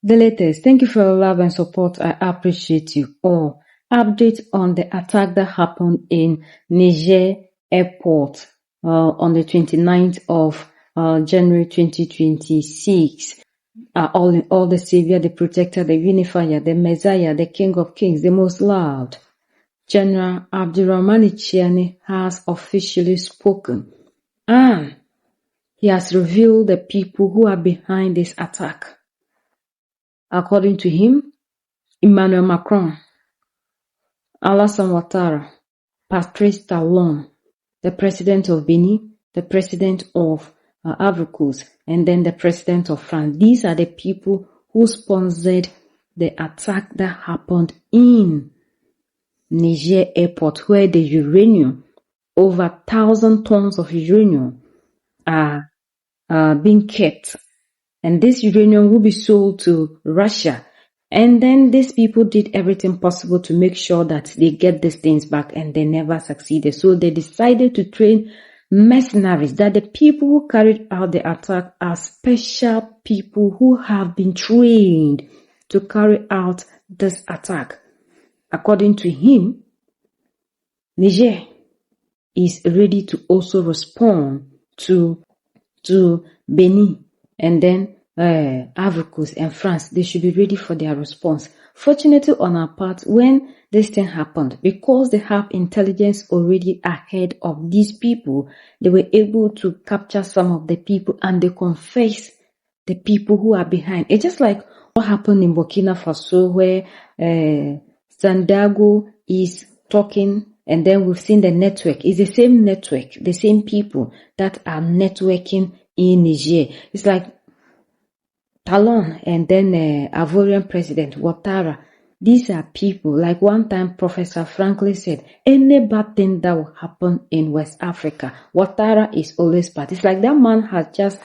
The latest. Thank you for your love and support. I appreciate you all. Update on the attack that happened in Niger airport on the 29th of January 2026. All the Savior, the Protector, the Unifier, the Messiah, the King of Kings, the Most Loved. General Abdurrahman Tiani has officially spoken, and he has revealed the people who are behind this attack. According to him, Emmanuel Macron, Alassane Ouattara, Patrice Talon, the president of Benin, the president of Ivory Coast, and then the president of France. These are the people who sponsored the attack that happened in Niger airport, where the uranium, over 1,000 tons of uranium, are being kept. And this uranium will be sold to Russia. And then these people did everything possible to make sure that they get these things back, and they never succeeded. So they decided to train mercenaries, that the people who carried out the attack are special people who have been trained to carry out this attack. According to him, Niger is ready to also respond to Benin, and then Ivory Coast and France. They should be ready for their response. Fortunately on our part, when this thing happened, because they have intelligence already ahead of these people, they were able to capture some of the people, and they confess the people who are behind. It's just like what happened in Burkina Faso, where Sandago is talking, and then we've seen the network. It's the same network, the same people that are networking in Niger. It's like Talon and then Ivorian president Ouattara. These are people, like one time Professor Franklin said, any bad thing that will happen in West Africa, Ouattara is always bad. It's like that man has just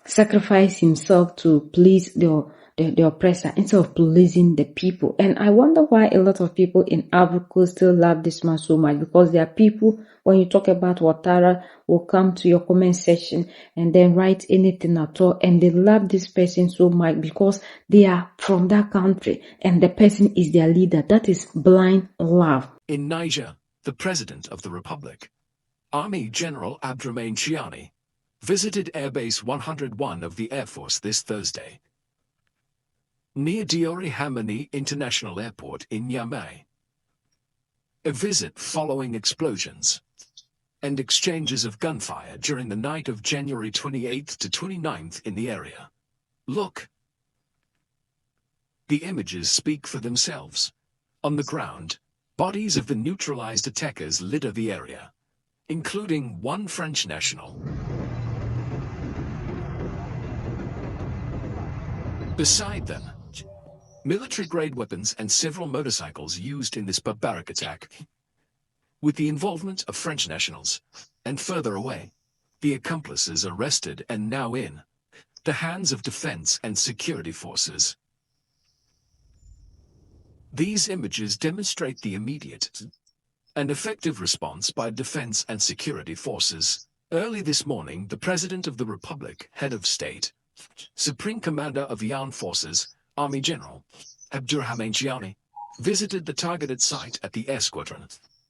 sacrificed himself to please the oppressor instead of pleasing the people. And I wonder why a lot of people in Africa still love this man so much, because there are people, when you talk about Ouattara, will come to your comment section and then write anything at all, and they love this person so much because they are from that country and the person is their leader. That is blind love. In Niger, the President of the Republic, Army General Abdourahmane Tiani, visited Airbase 101 of the Air Force this Thursday, near Diori Hamani International Airport in Niamey. A visit following explosions and exchanges of gunfire during the night of January 28th to 29th in the area. Look. The images speak for themselves. On the ground, bodies of the neutralized attackers litter the area, including one French national. Beside them, military-grade weapons and several motorcycles used in this barbaric attack, with the involvement of French nationals, and further away, the accomplices arrested and now in the hands of defense and security forces. These images demonstrate the immediate and effective response by defense and security forces. Early this morning, the President of the Republic, Head of State, Supreme Commander of the Armed Forces, Army General Abdourahmane Tiani, visited the targeted site at the Air Squadron.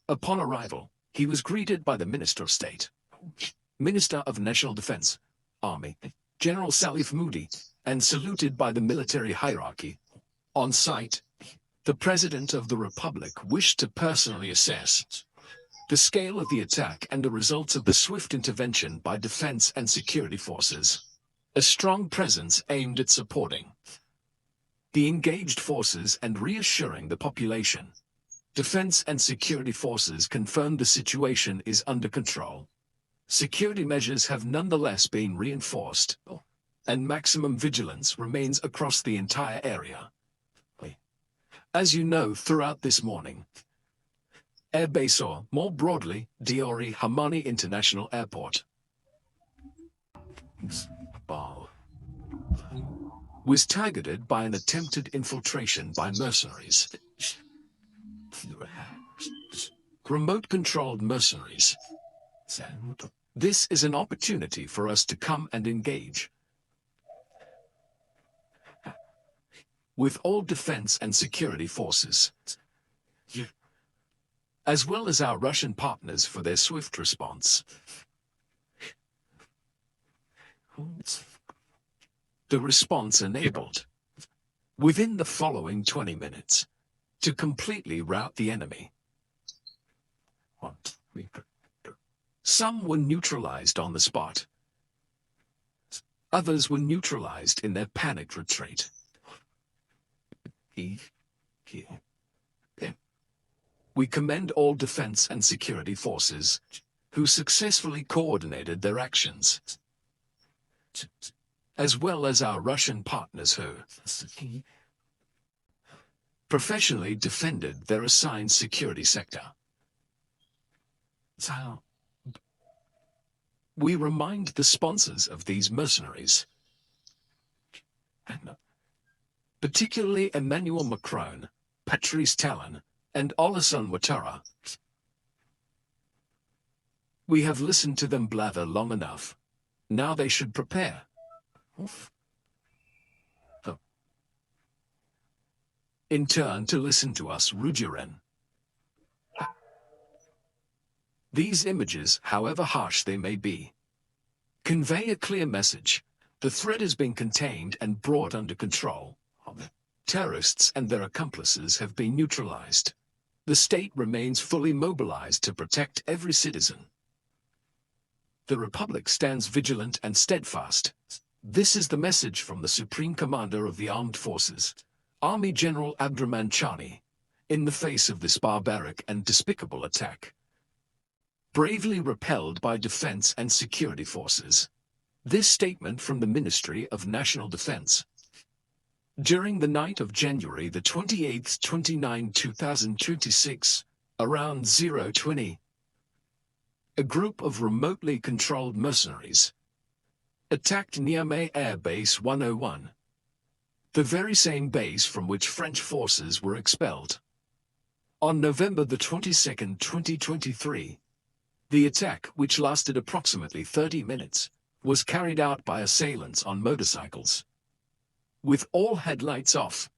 Upon arrival, he was greeted by the Minister of State, Minister of National Defense, Army, General Salif Moudi, and saluted by the military hierarchy. On site, the President of the Republic wished to personally assess the scale of the attack and the results of the swift intervention by defense and security forces. A strong presence aimed at supporting the engaged forces and reassuring the population. Defense and security forces confirmed the situation is under control. Security measures have nonetheless been reinforced, and maximum vigilance remains across the entire area. As you know, throughout this morning, Airbase, or more broadly, Diori Hamani International Airport, was targeted by an attempted infiltration by mercenaries. Remote-controlled mercenaries. This is an opportunity for us to come and engage. with all defense and security forces, as well as our Russian partners for their swift response. The response enabled, within the following 20 minutes, to completely rout the enemy. Some were neutralized on the spot. Others were neutralized in their panicked retreat. We commend all defense and security forces who successfully coordinated their actions, as well as our Russian partners who professionally defended their assigned security sector. We remind the sponsors of these mercenaries, particularly Emmanuel Macron, Patrice Talon, and Alassane Ouattara. We have listened to them blather long enough. Now they should prepare. In turn to listen to us Rugiren. These images, however harsh they may be, convey a clear message. The threat has been contained and brought under control. Terrorists and their accomplices have been neutralized. The state remains fully mobilized to protect every citizen. The Republic stands vigilant and steadfast. This is the message from the Supreme Commander of the Armed Forces, Army General Abdurrahman Chani, in the face of this barbaric and despicable attack. Bravely repelled by defense and security forces. This statement from the Ministry of National Defense. During the night of January the 28th, 2026, around 0:20, a group of remotely controlled mercenaries attacked Niamey Air Base 101, the very same base from which French forces were expelled. On November the 22nd, 2023, the attack, which lasted approximately 30 minutes, was carried out by assailants on motorcycles, with all headlights off.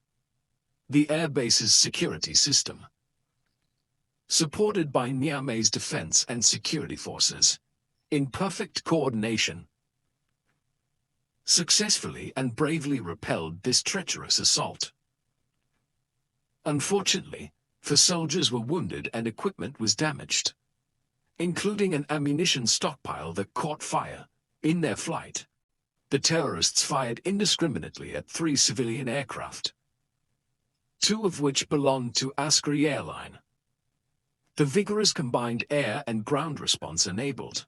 The airbase's security system, supported by Niamey's defense and security forces, in perfect coordination, successfully and bravely repelled this treacherous assault. Unfortunately, 4 soldiers were wounded and equipment was damaged, including an ammunition stockpile that caught fire in their flight. The terrorists fired indiscriminately at 3 civilian aircraft, 2 of which belonged to Askari Airline. The vigorous combined air and ground response enabled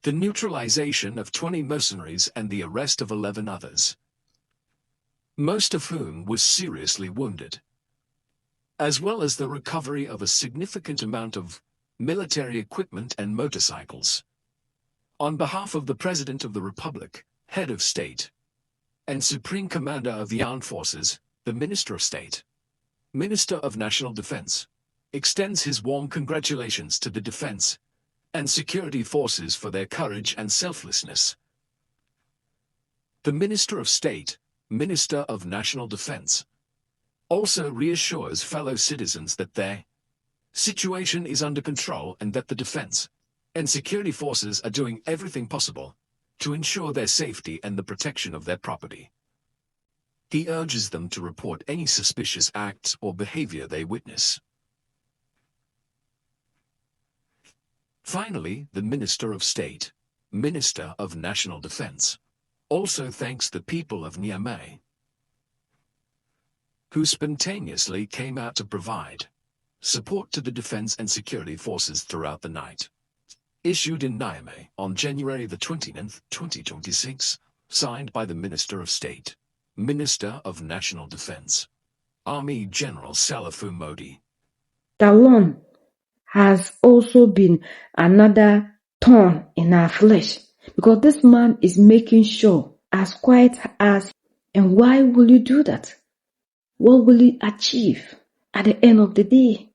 the neutralization of 20 mercenaries and the arrest of 11 others, most of whom were seriously wounded, as well as the recovery of a significant amount of military equipment and motorcycles. On behalf of the President of the Republic, Head of State, and Supreme Commander of the Armed Forces, the Minister of State, Minister of National Defense, extends his warm congratulations to the defense and security forces for their courage and selflessness. The Minister of State, Minister of National Defense, also reassures fellow citizens that their situation is under control and that the defense and security forces are doing everything possible to ensure their safety and the protection of their property. He urges them to report any suspicious acts or behavior they witness. Finally, the Minister of State, Minister of National Defense, also thanks the people of Niamey, who spontaneously came out to provide support to the defense and security forces throughout the night. Issued in Niamey on January the 29th, 2026, signed by the Minister of State, Minister of National Defense, Army General Salafu Modi. Talon has also been another thorn in our flesh, because this man is making sure as quiet as. And why will you do that? What will you achieve at the end of the day?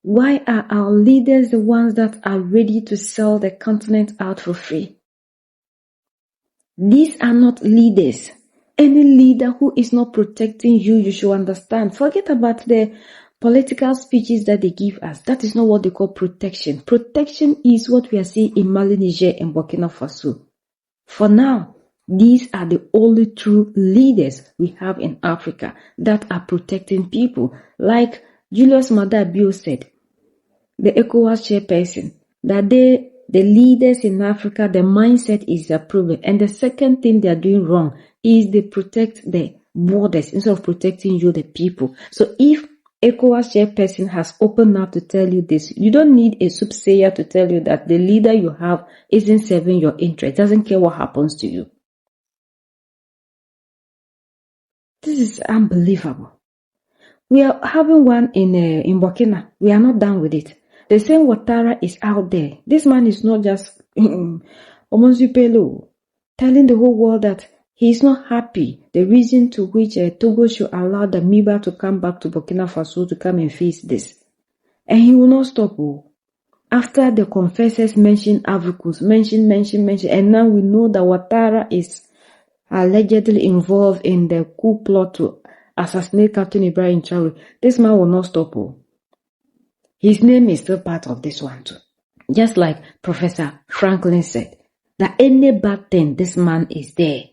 Why are our leaders the ones that are ready to sell the continent out for free? These are not leaders, Any leader who is not protecting you, you should understand. Forget about the political speeches that they give us. That is not what they call protection. Protection is what we are seeing in Mali, Niger, and Burkina Faso. For now, these are the only true leaders we have in Africa that are protecting people. Like Julius Maada Bio said, the ECOWAS chairperson, that the leaders in Africa, the mindset is a problem. And the second thing they are doing wrong is they protect the borders instead of protecting you, the people. So if ECOWAS chairperson has opened up to tell you this, you don't need a soothsayer to tell you that the leader you have isn't serving your interest, doesn't care what happens to you. This is unbelievable. We are having one in Burkina. We are not done with it. The same Ouattara is out there. This man is not just Omonzupelo, telling the whole world that he is not happy. The reason to which Togo should allow the Miba to come back to Burkina Faso to come and face this. And he will not stop. After the confessors mentioned Africans, mention, and now we know that Ouattara is allegedly involved in the coup plot to assassinate Captain Ibrahim Traore. This man will not stop. His name is still part of this one too. Just like Professor Franklin said, that any bad thing, this man is there.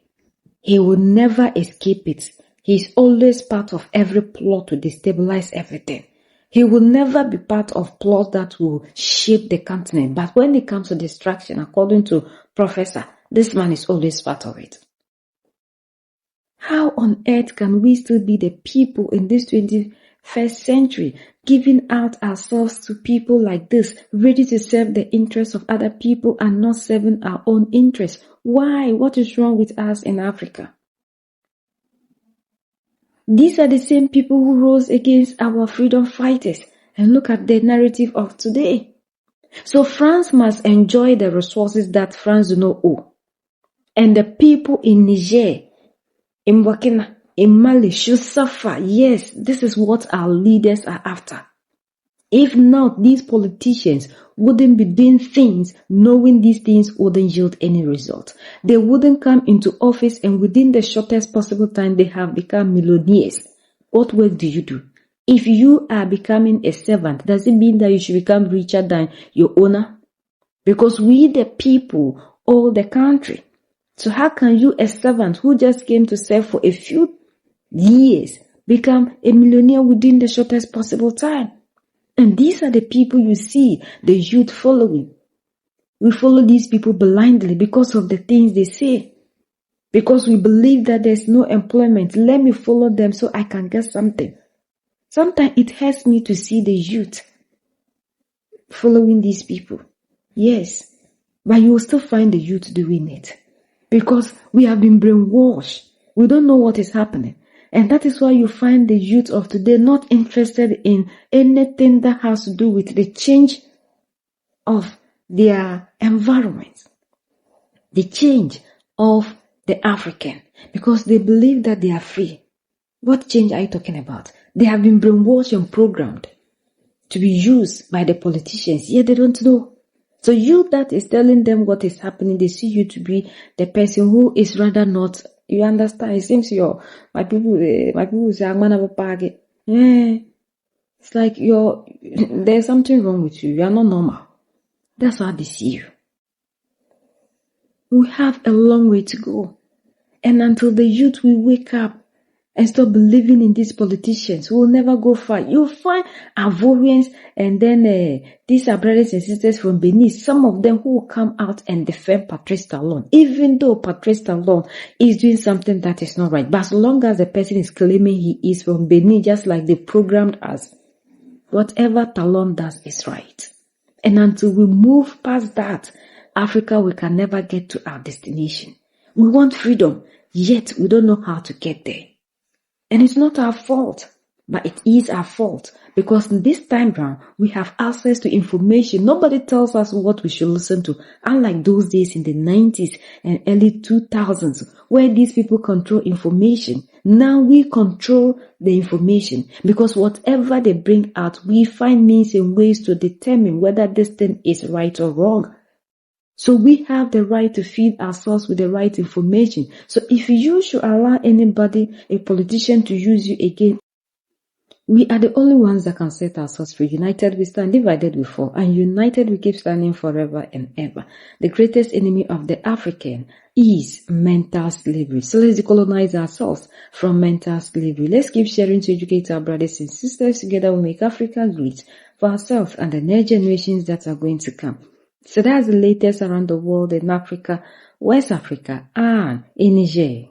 He will never escape it. He's always part of every plot to destabilize everything. He will never be part of plots that will shape the continent. But when it comes to distraction, according to Professor, this man is always part of it. How on earth can we still be the people in this 21st century, giving out ourselves to people like this, ready to serve the interests of other people and not serving our own interests? Why? What is wrong with us in Africa? These are the same people who rose against our freedom fighters. And look at the narrative of today. So France must enjoy the resources that France do not owe. And the people in Niger, in Burkina, in Mali should suffer. Yes, this is what our leaders are after. If not, these politicians wouldn't be doing things knowing these things wouldn't yield any result. They wouldn't come into office and within the shortest possible time they have become millionaires. What work do you do? If you are becoming a servant, does it mean that you should become richer than your owner? Because we the people own the country. So how can you, a servant who just came to serve for a few years, become a millionaire within the shortest possible time? And these are the people you see, the youth following. We follow these people blindly because of the things they say. Because we believe that there's no employment. Let me follow them so I can get something. Sometimes it hurts me to see the youth following these people. Yes, but you will still find the youth doing it. Because we have been brainwashed. We don't know what is happening. And that is why you find the youth of today not interested in anything that has to do with the change of their environment, the change of the African, because they believe that they are free. What change are you talking about? They have been brainwashed and programmed to be used by the politicians, yet they don't know. So you that is telling them what is happening, they see you to be the person who is rather not. You understand? It seems my people say I'm gonna bag it. It's like there's something wrong with you. You are not normal. That's how they see you. We have a long way to go. And until the youth will wake up and stop believing in these politicians, we will never go far. You'll find Ivorians and then these are brothers and sisters from Benin, some of them who will come out and defend Patrice Talon, even though Patrice Talon is doing something that is not right. But as long as the person is claiming he is from Benin, just like they programmed us, whatever Talon does is right. And until we move past that, Africa, we can never get to our destination. We want freedom, yet we don't know how to get there. And it's not our fault, but it is our fault because this time round, we have access to information. Nobody tells us what we should listen to, unlike those days in the 90s and early 2000s, where these people control information. Now we control the information because whatever they bring out, we find means and ways to determine whether this thing is right or wrong. So we have the right to feed ourselves with the right information. So if you should allow anybody, a politician, to use you again, we are the only ones that can set ourselves free. United we stand, divided we fall, and united we keep standing forever and ever. The greatest enemy of the African is mental slavery. So let's decolonize ourselves from mental slavery. Let's keep sharing to educate our brothers and sisters. Together we make Africa great for ourselves and the next generations that are going to come. So that's the latest around the world in Africa, West Africa, and in Niger.